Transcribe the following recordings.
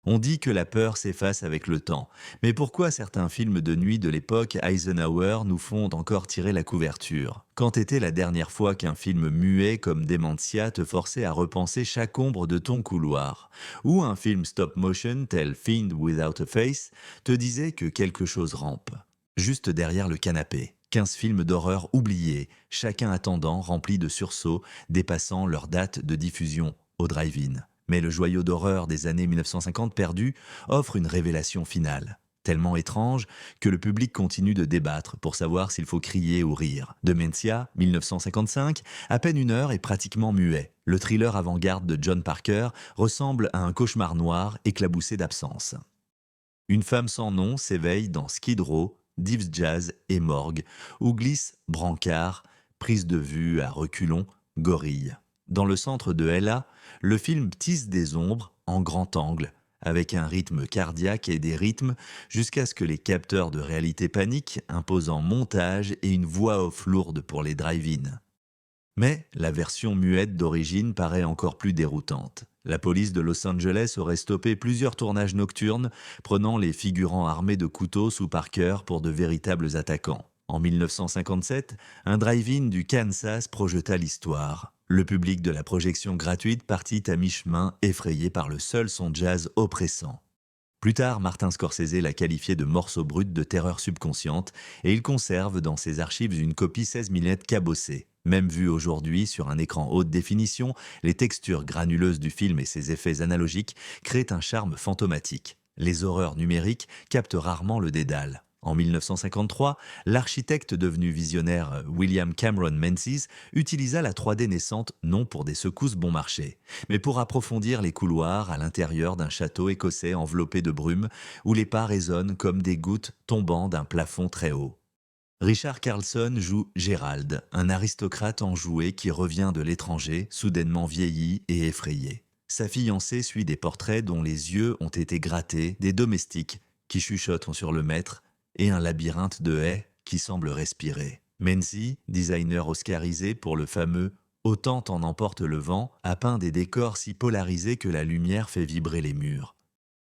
On dit que la peur s'efface avec le temps, mais pourquoi certains films de nuit de l'époque Eisenhower nous font encore tirer la couverture? Quand était la dernière fois qu'un film muet comme Dementia te forçait à repenser chaque ombre de ton couloir? Ou un film stop motion tel Fiend Without a Face te disait que quelque chose rampe? Juste derrière le canapé. 15 films d'horreur oubliés, chacun attendant, remplis de sursauts, dépassant leur date de diffusion au drive-in. Mais le joyau d'horreur des années 1950 perdues offre une révélation finale, tellement étrange que le public continue de débattre pour savoir s'il faut crier ou rire. Dementia, 1955, à peine une heure et pratiquement muet. Le thriller avant-garde de John Parker ressemble à un cauchemar noir éclaboussé d'absence. Une femme sans nom s'éveille dans Skid Row, Dives Jazz et Morgue, où glisse Brancard, prise de vue à reculons, gorille. Dans le centre de Ella, le film tisse des ombres en grand angle, avec un rythme cardiaque et des rythmes, jusqu'à ce que les capteurs de réalité paniquent, imposant montage et une voix off lourde pour les drive-in. Mais la version muette d'origine paraît encore plus déroutante. La police de Los Angeles aurait stoppé plusieurs tournages nocturnes, prenant les figurants armés de couteaux sous Parker pour de véritables attaquants. En 1957, un drive-in du Kansas projeta l'histoire. Le public de la projection gratuite partit à mi-chemin, effrayé par le seul son jazz oppressant. Plus tard, Martin Scorsese l'a qualifié de morceau brut de terreur subconsciente et il conserve dans ses archives une copie 16 mm cabossée. Même vue aujourd'hui sur un écran haute définition, les textures granuleuses du film et ses effets analogiques créent un charme fantomatique. Les horreurs numériques captent rarement le dédale. En 1953, l'architecte devenu visionnaire William Cameron Menzies utilisa la 3D naissante non pour des secousses bon marché, mais pour approfondir les couloirs à l'intérieur d'un château écossais enveloppé de brume où les pas résonnent comme des gouttes tombant d'un plafond très haut. Richard Carlson joue Gérald, un aristocrate enjoué qui revient de l'étranger, soudainement vieilli et effrayé. Sa fiancée suit des portraits dont les yeux ont été grattés, des domestiques qui chuchotent sur le maître et un labyrinthe de haies qui semble respirer. Menzies, designer oscarisé pour le fameux Autant en emporte le vent, a peint des décors si polarisés que la lumière fait vibrer les murs.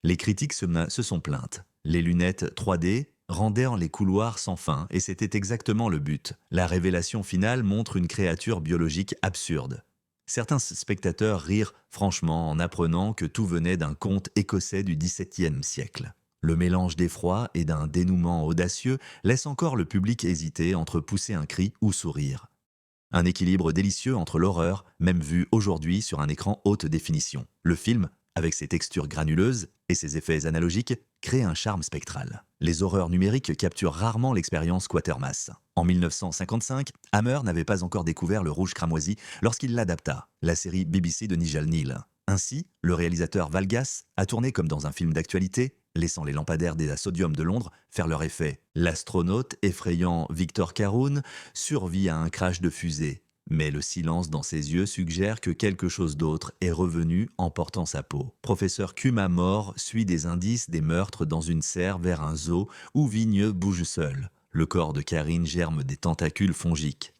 Les critiques se sont plaintes. Les lunettes 3D rendaient les couloirs sans fin, et c'était exactement le but. La révélation finale montre une créature biologique absurde. Certains spectateurs rirent franchement en apprenant que tout venait d'un conte écossais du XVIIe siècle. Le mélange d'effroi et d'un dénouement audacieux laisse encore le public hésiter entre pousser un cri ou sourire. Un équilibre délicieux entre l'horreur, même vue aujourd'hui sur un écran haute définition. Le film, avec ses textures granuleuses et ses effets analogiques, crée un charme spectral. Les horreurs numériques capturent rarement l'expérience Quatermass. En 1955, Hammer n'avait pas encore découvert le rouge cramoisi lorsqu'il l'adapta, la série BBC de Nigel Neal. Ainsi, le réalisateur Valgas a tourné comme dans un film d'actualité, laissant les lampadaires des Sodium de Londres faire leur effet. L'astronaute, effrayant Victor Caroun, survit à un crash de fusée. Mais le silence dans ses yeux suggère que quelque chose d'autre est revenu emportant sa peau. Professeur Kuma mort suit des indices des meurtres dans une serre vers un zoo où Vigneux bouge seul. Le corps de Karine germe des tentacules fongiques.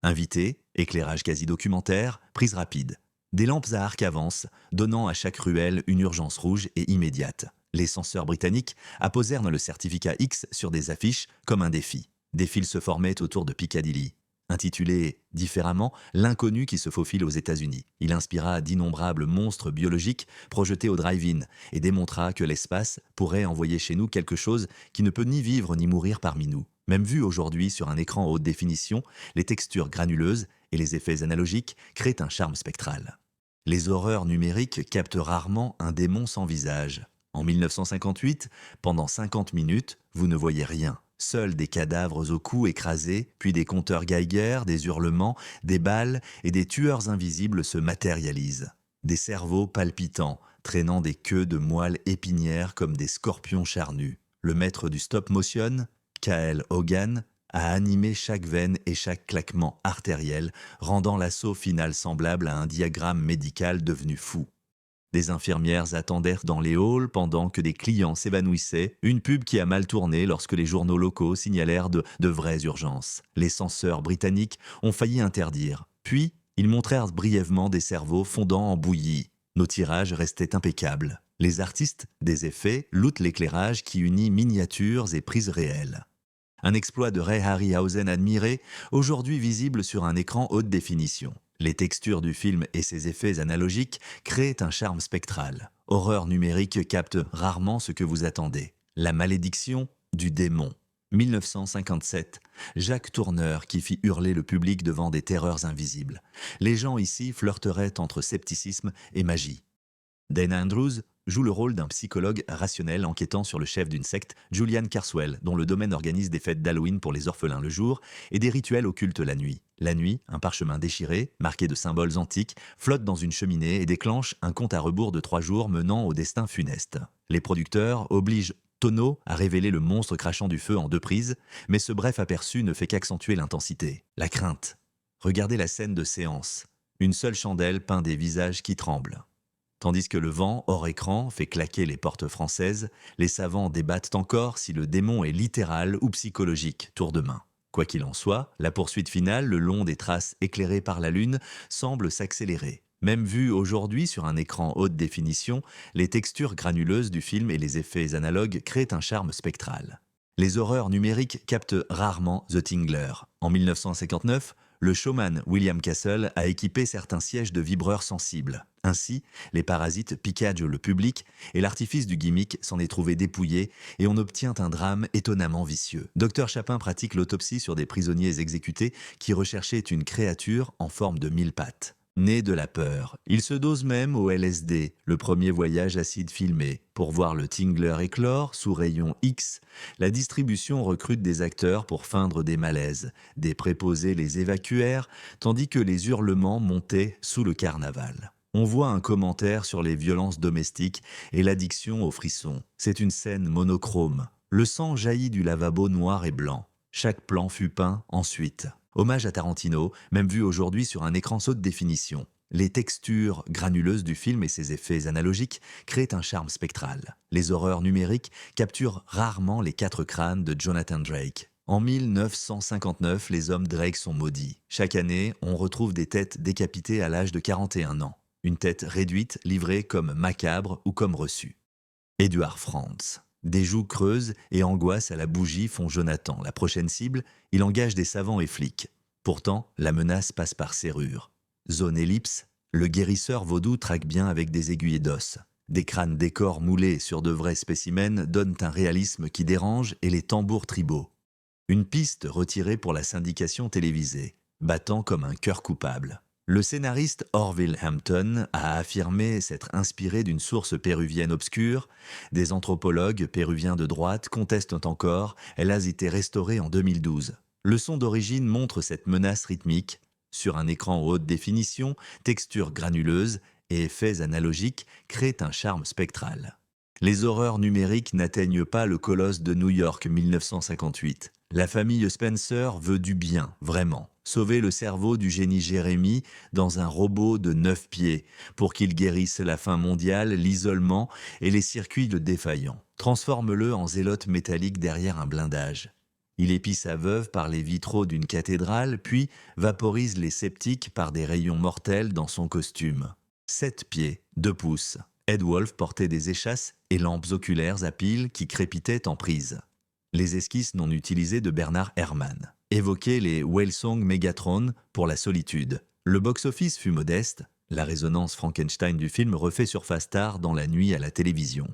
Invité, éclairage quasi documentaire, prise rapide. Des lampes à arc avancent, donnant à chaque ruelle une urgence rouge et immédiate. Les censeurs britanniques apposèrent le certificat X sur des affiches comme un défi. Des files se formaient autour de Piccadilly. Intitulé différemment L'inconnu qui se faufile aux États-Unis. Il inspira d'innombrables monstres biologiques projetés au drive-in et démontra que l'espace pourrait envoyer chez nous quelque chose qui ne peut ni vivre ni mourir parmi nous. Même vu aujourd'hui sur un écran haute définition, les textures granuleuses et les effets analogiques créent un charme spectral. Les horreurs numériques captent rarement un démon sans visage. En 1958, pendant 50 minutes, vous ne voyez rien. Seuls des cadavres au cou écrasés, puis des compteurs Geiger, des hurlements, des balles et des tueurs invisibles se matérialisent. Des cerveaux palpitants, traînant des queues de moelles épinières comme des scorpions charnus. Le maître du stop motion, K.L. Hogan, a animé chaque veine et chaque claquement artériel, rendant l'assaut final semblable à un diagramme médical devenu fou. Des infirmières attendèrent dans les halls pendant que des clients s'évanouissaient, une pub qui a mal tourné lorsque les journaux locaux signalèrent de vraies urgences. Les censeurs britanniques ont failli interdire. Puis, ils montrèrent brièvement des cerveaux fondant en bouillie. Nos tirages restaient impeccables. Les artistes des effets lootent l'éclairage qui unit miniatures et prises réelles. Un exploit de Ray Harryhausen admiré, aujourd'hui visible sur un écran haute définition. Les textures du film et ses effets analogiques créent un charme spectral. Horreur numérique capte rarement ce que vous attendez. La malédiction du démon. 1957, Jacques Tourneur qui fit hurler le public devant des terreurs invisibles. Les gens ici flirteraient entre scepticisme et magie. Dan Andrews joue le rôle d'un psychologue rationnel enquêtant sur le chef d'une secte, Julian Carswell, dont le domaine organise des fêtes d'Halloween pour les orphelins le jour et des rituels occultes la nuit. La nuit, un parchemin déchiré, marqué de symboles antiques, flotte dans une cheminée et déclenche un compte à rebours de 3 jours menant au destin funeste. Les producteurs obligent Tono à révéler le monstre crachant du feu en 2 prises, mais ce bref aperçu ne fait qu'accentuer l'intensité. La crainte. Regardez la scène de séance. Une seule chandelle peint des visages qui tremblent. Tandis que le vent, hors écran, fait claquer les portes françaises, les savants débattent encore si le démon est littéral ou psychologique, tour de main. Quoi qu'il en soit, la poursuite finale, le long des traces éclairées par la lune, semble s'accélérer. Même vu aujourd'hui sur un écran haute définition, les textures granuleuses du film et les effets analogues créent un charme spectral. Les horreurs numériques captent rarement The Tingler. En 1959, le showman William Castle a équipé certains sièges de vibreurs sensibles. Ainsi, les parasites piquagent le public et l'artifice du gimmick s'en est trouvé dépouillé et on obtient un drame étonnamment vicieux. Dr Chapin pratique l'autopsie sur des prisonniers exécutés qui recherchaient une créature en forme de 1000 pattes. Né de la peur, il se dose même au LSD, le premier voyage acide filmé. Pour voir le Tingler éclore, sous rayon X, la distribution recrute des acteurs pour feindre des malaises. Des préposés les évacuèrent, tandis que les hurlements montaient sous le carnaval. On voit un commentaire sur les violences domestiques et l'addiction aux frissons. C'est une scène monochrome. Le sang jaillit du lavabo noir et blanc. Chaque plan fut peint ensuite. Hommage à Tarantino, même vu aujourd'hui sur un écran haute définition. Les textures granuleuses du film et ses effets analogiques créent un charme spectral. Les horreurs numériques capturent rarement les 4 crânes de Jonathan Drake. En 1959, les hommes Drake sont maudits. Chaque année, on retrouve des têtes décapitées à l'âge de 41 ans. Une tête réduite, livrée comme macabre ou comme reçue. Edward Franz. Des joues creuses et angoisse à la bougie font Jonathan. La prochaine cible, il engage des savants et flics. Pourtant, la menace passe par serrure. Zone ellipse, le guérisseur vaudou traque bien avec des aiguillets d'os. Des crânes décors moulés sur de vrais spécimens donnent un réalisme qui dérange et les tambours tribaux. Une piste retirée pour la syndication télévisée, battant comme un cœur coupable. Le scénariste Orville Hampton a affirmé s'être inspiré d'une source péruvienne obscure. Des anthropologues péruviens de droite contestent encore, elle a été restaurée en 2012. Le son d'origine montre cette menace rythmique. Sur un écran haute définition, textures granuleuses et effets analogiques créent un charme spectral. Les horreurs numériques n'atteignent pas le colosse de New York 1958. La famille Spencer veut du bien, vraiment. Sauver le cerveau du génie Jérémy dans un robot de 9 pieds pour qu'il guérisse la faim mondiale, l'isolement et les circuits défaillants. Transforme-le en zélote métallique derrière un blindage. Il épie sa veuve par les vitraux d'une cathédrale, puis vaporise les sceptiques par des rayons mortels dans son costume. 7 pieds, 2 pouces. Ed Wolf portait des échasses et lampes oculaires à piles qui crépitaient en prise. Les esquisses non utilisées de Bernard Herrmann évoquaient les Whalesong Megatron pour la solitude. Le box-office fut modeste, la résonance Frankenstein du film refait surface tard dans la nuit à la télévision.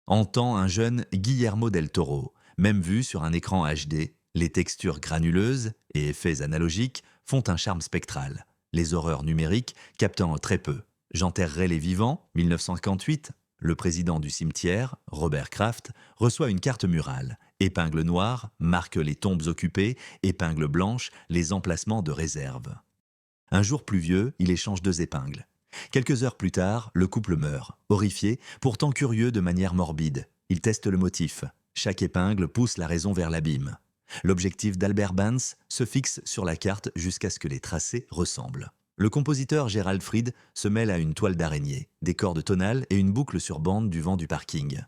Entend un jeune Guillermo del Toro, même vu sur un écran HD, les textures granuleuses et effets analogiques font un charme spectral. Les horreurs numériques captant très peu. J'enterrerai les vivants, 1958. Le président du cimetière, Robert Kraft, reçoit une carte murale. Épingle noire marque les tombes occupées, épingle blanche les emplacements de réserve. Un jour pluvieux, il échange 2 épingles. Quelques heures plus tard, le couple meurt, horrifié, pourtant curieux de manière morbide. Il teste le motif. Chaque épingle pousse la raison vers l'abîme. L'objectif d'Albert Banks se fixe sur la carte jusqu'à ce que les tracés ressemblent. Le compositeur Gerald Fried se mêle à une toile d'araignée, des cordes tonales et une boucle sur bande du vent du parking.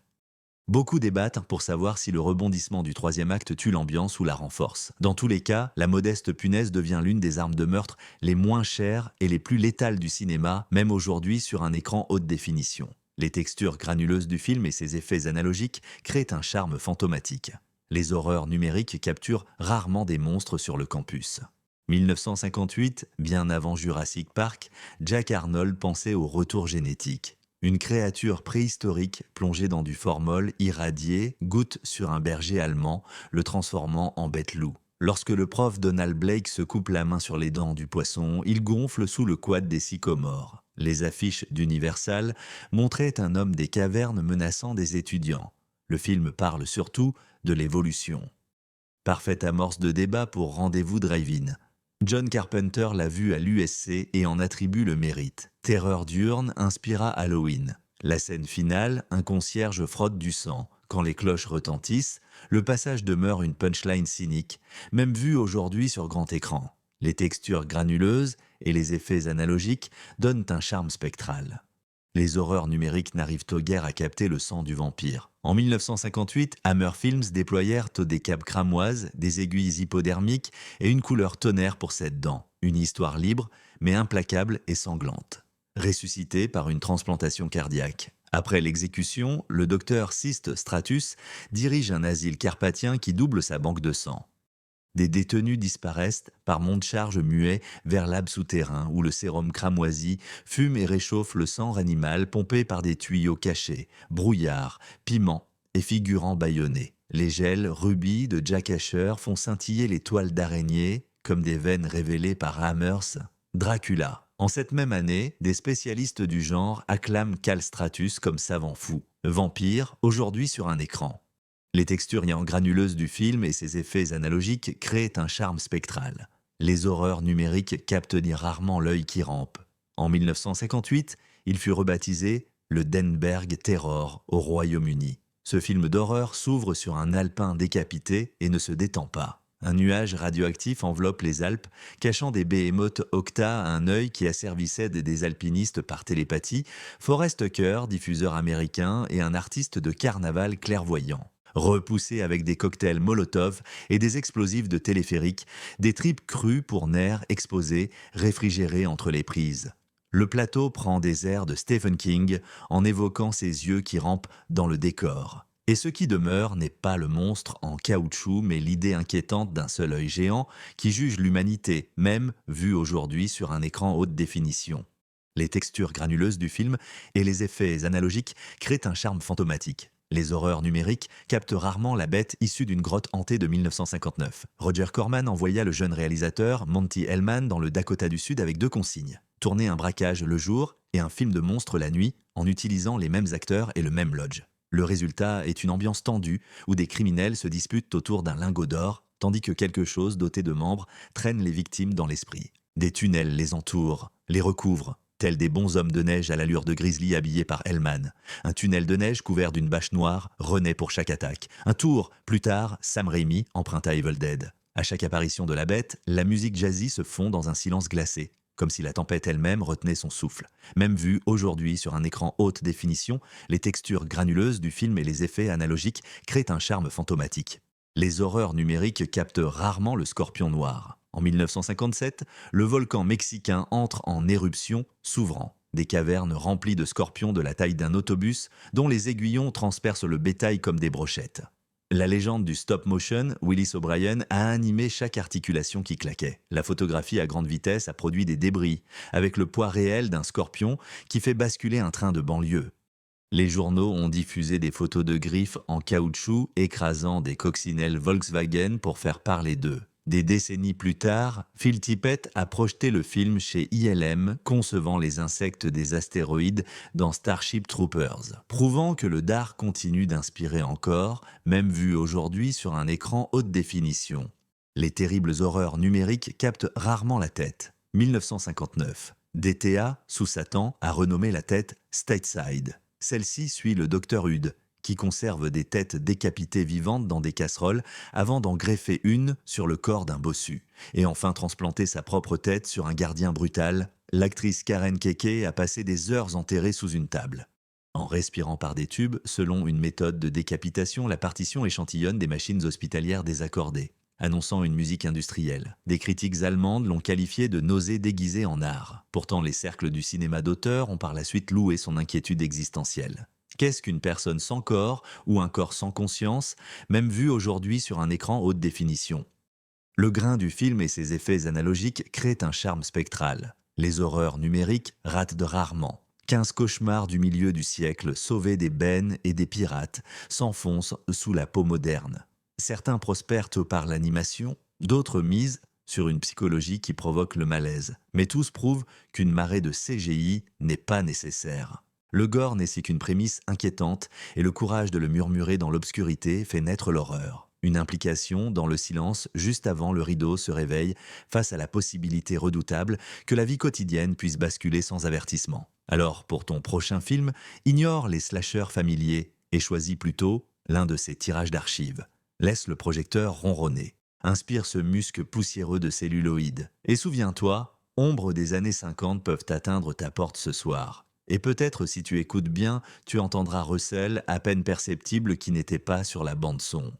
Beaucoup débattent pour savoir si le rebondissement du 3e acte tue l'ambiance ou la renforce. Dans tous les cas, la modeste punaise devient l'une des armes de meurtre les moins chères et les plus létales du cinéma, même aujourd'hui sur un écran haute définition. Les textures granuleuses du film et ses effets analogiques créent un charme fantomatique. Les horreurs numériques capturent rarement des monstres sur le campus. 1958, bien avant Jurassic Park, Jack Arnold pensait au retour génétique. Une créature préhistorique plongée dans du formol irradié goutte sur un berger allemand, le transformant en bête-loup. Lorsque le prof Donald Blake se coupe la main sur les dents du poisson, il gonfle sous le coude des sycomores. Les affiches d'Universal montraient un homme des cavernes menaçant des étudiants. Le film parle surtout de l'évolution. Parfaite amorce de débat pour Rendez-vous Drive-In. John Carpenter l'a vu à l'USC et en attribue le mérite. Terreur diurne inspira Halloween. La scène finale, un concierge frotte du sang. Quand les cloches retentissent, le passage demeure une punchline cynique, même vue aujourd'hui sur grand écran. Les textures granuleuses et les effets analogiques donnent un charme spectral. Les horreurs numériques n'arrivent au guère à capter le sang du vampire. En 1958, Hammer Films déployèrent des capes cramoises, des aiguilles hypodermiques et une couleur tonnerre pour cette dent. Une histoire libre, mais implacable et sanglante. Ressuscité par une transplantation cardiaque. Après l'exécution, le docteur Sist Stratus dirige un asile carpatien qui double sa banque de sang. Des détenus disparaissent par monte-charge muet vers l'ab souterrain où le sérum cramoisi fume et réchauffe le sang animal pompé par des tuyaux cachés, brouillard, piment et figurants bâillonnés. Les gels rubis de Jack Asher font scintiller les toiles d'araignée comme des veines révélées par Hammers. Dracula. En cette même année, des spécialistes du genre acclament Cal Stratus comme savant fou. Vampire, aujourd'hui sur un écran. Les textures granuleuses du film et ses effets analogiques créent un charme spectral. Les horreurs numériques captent rarement l'œil qui rampe. En 1958, il fut rebaptisé le Denberg Terror au Royaume-Uni. Ce film d'horreur s'ouvre sur un alpin décapité et ne se détend pas. Un nuage radioactif enveloppe les Alpes, cachant des behemoths octa à un œil qui asservissait des alpinistes par télépathie, Forrest Tucker, diffuseur américain, et un artiste de carnaval clairvoyant. Repoussés avec des cocktails Molotov et des explosifs de téléphérique, des tripes crues pour nerfs exposés, réfrigérés entre les prises. Le plateau prend des airs de Stephen King en évoquant ses yeux qui rampent dans le décor. Et ce qui demeure n'est pas le monstre en caoutchouc, mais l'idée inquiétante d'un seul œil géant qui juge l'humanité, même vue aujourd'hui sur un écran haute définition. Les textures granuleuses du film et les effets analogiques créent un charme fantomatique. Les horreurs numériques captent rarement la bête issue d'une grotte hantée de 1959. Roger Corman envoya le jeune réalisateur Monty Hellman dans le Dakota du Sud avec 2 consignes. Tourner un braquage le jour et un film de monstre la nuit en utilisant les mêmes acteurs et le même lodge. Le résultat est une ambiance tendue où des criminels se disputent autour d'un lingot d'or, tandis que quelque chose doté de membres traîne les victimes dans l'esprit. Des tunnels les entourent, les recouvrent, tels des bonshommes de neige à l'allure de grizzly habillés par Hellman. Un tunnel de neige couvert d'une bâche noire renaît pour chaque attaque. Un tour, plus tard, Sam Raimi emprunta Evil Dead. À chaque apparition de la bête, la musique jazzy se fond dans un silence glacé, comme si la tempête elle-même retenait son souffle. Même vue aujourd'hui sur un écran haute définition, les textures granuleuses du film et les effets analogiques créent un charme fantomatique. Les horreurs numériques captent rarement le scorpion noir. En 1957, le volcan mexicain entre en éruption, s'ouvrant. Des cavernes remplies de scorpions de la taille d'un autobus, dont les aiguillons transpercent le bétail comme des brochettes. La légende du stop motion, Willis O'Brien, a animé chaque articulation qui claquait. La photographie à grande vitesse a produit des débris, avec le poids réel d'un scorpion qui fait basculer un train de banlieue. Les journaux ont diffusé des photos de griffes en caoutchouc écrasant des coccinelles Volkswagen pour faire parler d'eux. Des décennies plus tard, Phil Tippett a projeté le film chez ILM, concevant les insectes des astéroïdes dans Starship Troopers, prouvant que le dard continue d'inspirer encore, même vu aujourd'hui sur un écran haute définition. Les terribles horreurs numériques captent rarement la tête. 1959. DTA, sous Satan, a renommé la tête Stateside. Celle-ci suit le Dr Hude, qui conserve des têtes décapitées vivantes dans des casseroles avant d'en greffer une sur le corps d'un bossu. Et enfin transplanter sa propre tête sur un gardien brutal, l'actrice Karen Keke a passé des heures enterrée sous une table. En respirant par des tubes, selon une méthode de décapitation, la partition échantillonne des machines hospitalières désaccordées. annonçant une musique industrielle. Des critiques allemandes l'ont qualifié de nausée déguisée en art. Pourtant, les cercles du cinéma d'auteur ont par la suite loué son inquiétude existentielle. Qu'est-ce qu'une personne sans corps ou un corps sans conscience, même vu aujourd'hui sur un écran haute définition? Le grain du film et ses effets analogiques créent un charme spectral. Les horreurs numériques ratent de rarement. 15 cauchemars du milieu du siècle, sauvés des bennes et des pirates, s'enfoncent sous la peau moderne. Certains prospèrent par l'animation, d'autres misent sur une psychologie qui provoque le malaise. Mais tous prouvent qu'une marée de CGI n'est pas nécessaire. Le gore n'est si qu'une prémisse inquiétante et le courage de le murmurer dans l'obscurité fait naître l'horreur. Une implication dans le silence juste avant le rideau se réveille face à la possibilité redoutable que la vie quotidienne puisse basculer sans avertissement. Alors, pour ton prochain film, ignore les slashers familiers et choisis plutôt l'un de ces tirages d'archives. Laisse le projecteur ronronner. Inspire ce musc poussiéreux de celluloïd. Et souviens-toi, ombres des années 50 peuvent atteindre ta porte ce soir. Et peut-être si tu écoutes bien, tu entendras Russell à peine perceptible qui n'était pas sur la bande son.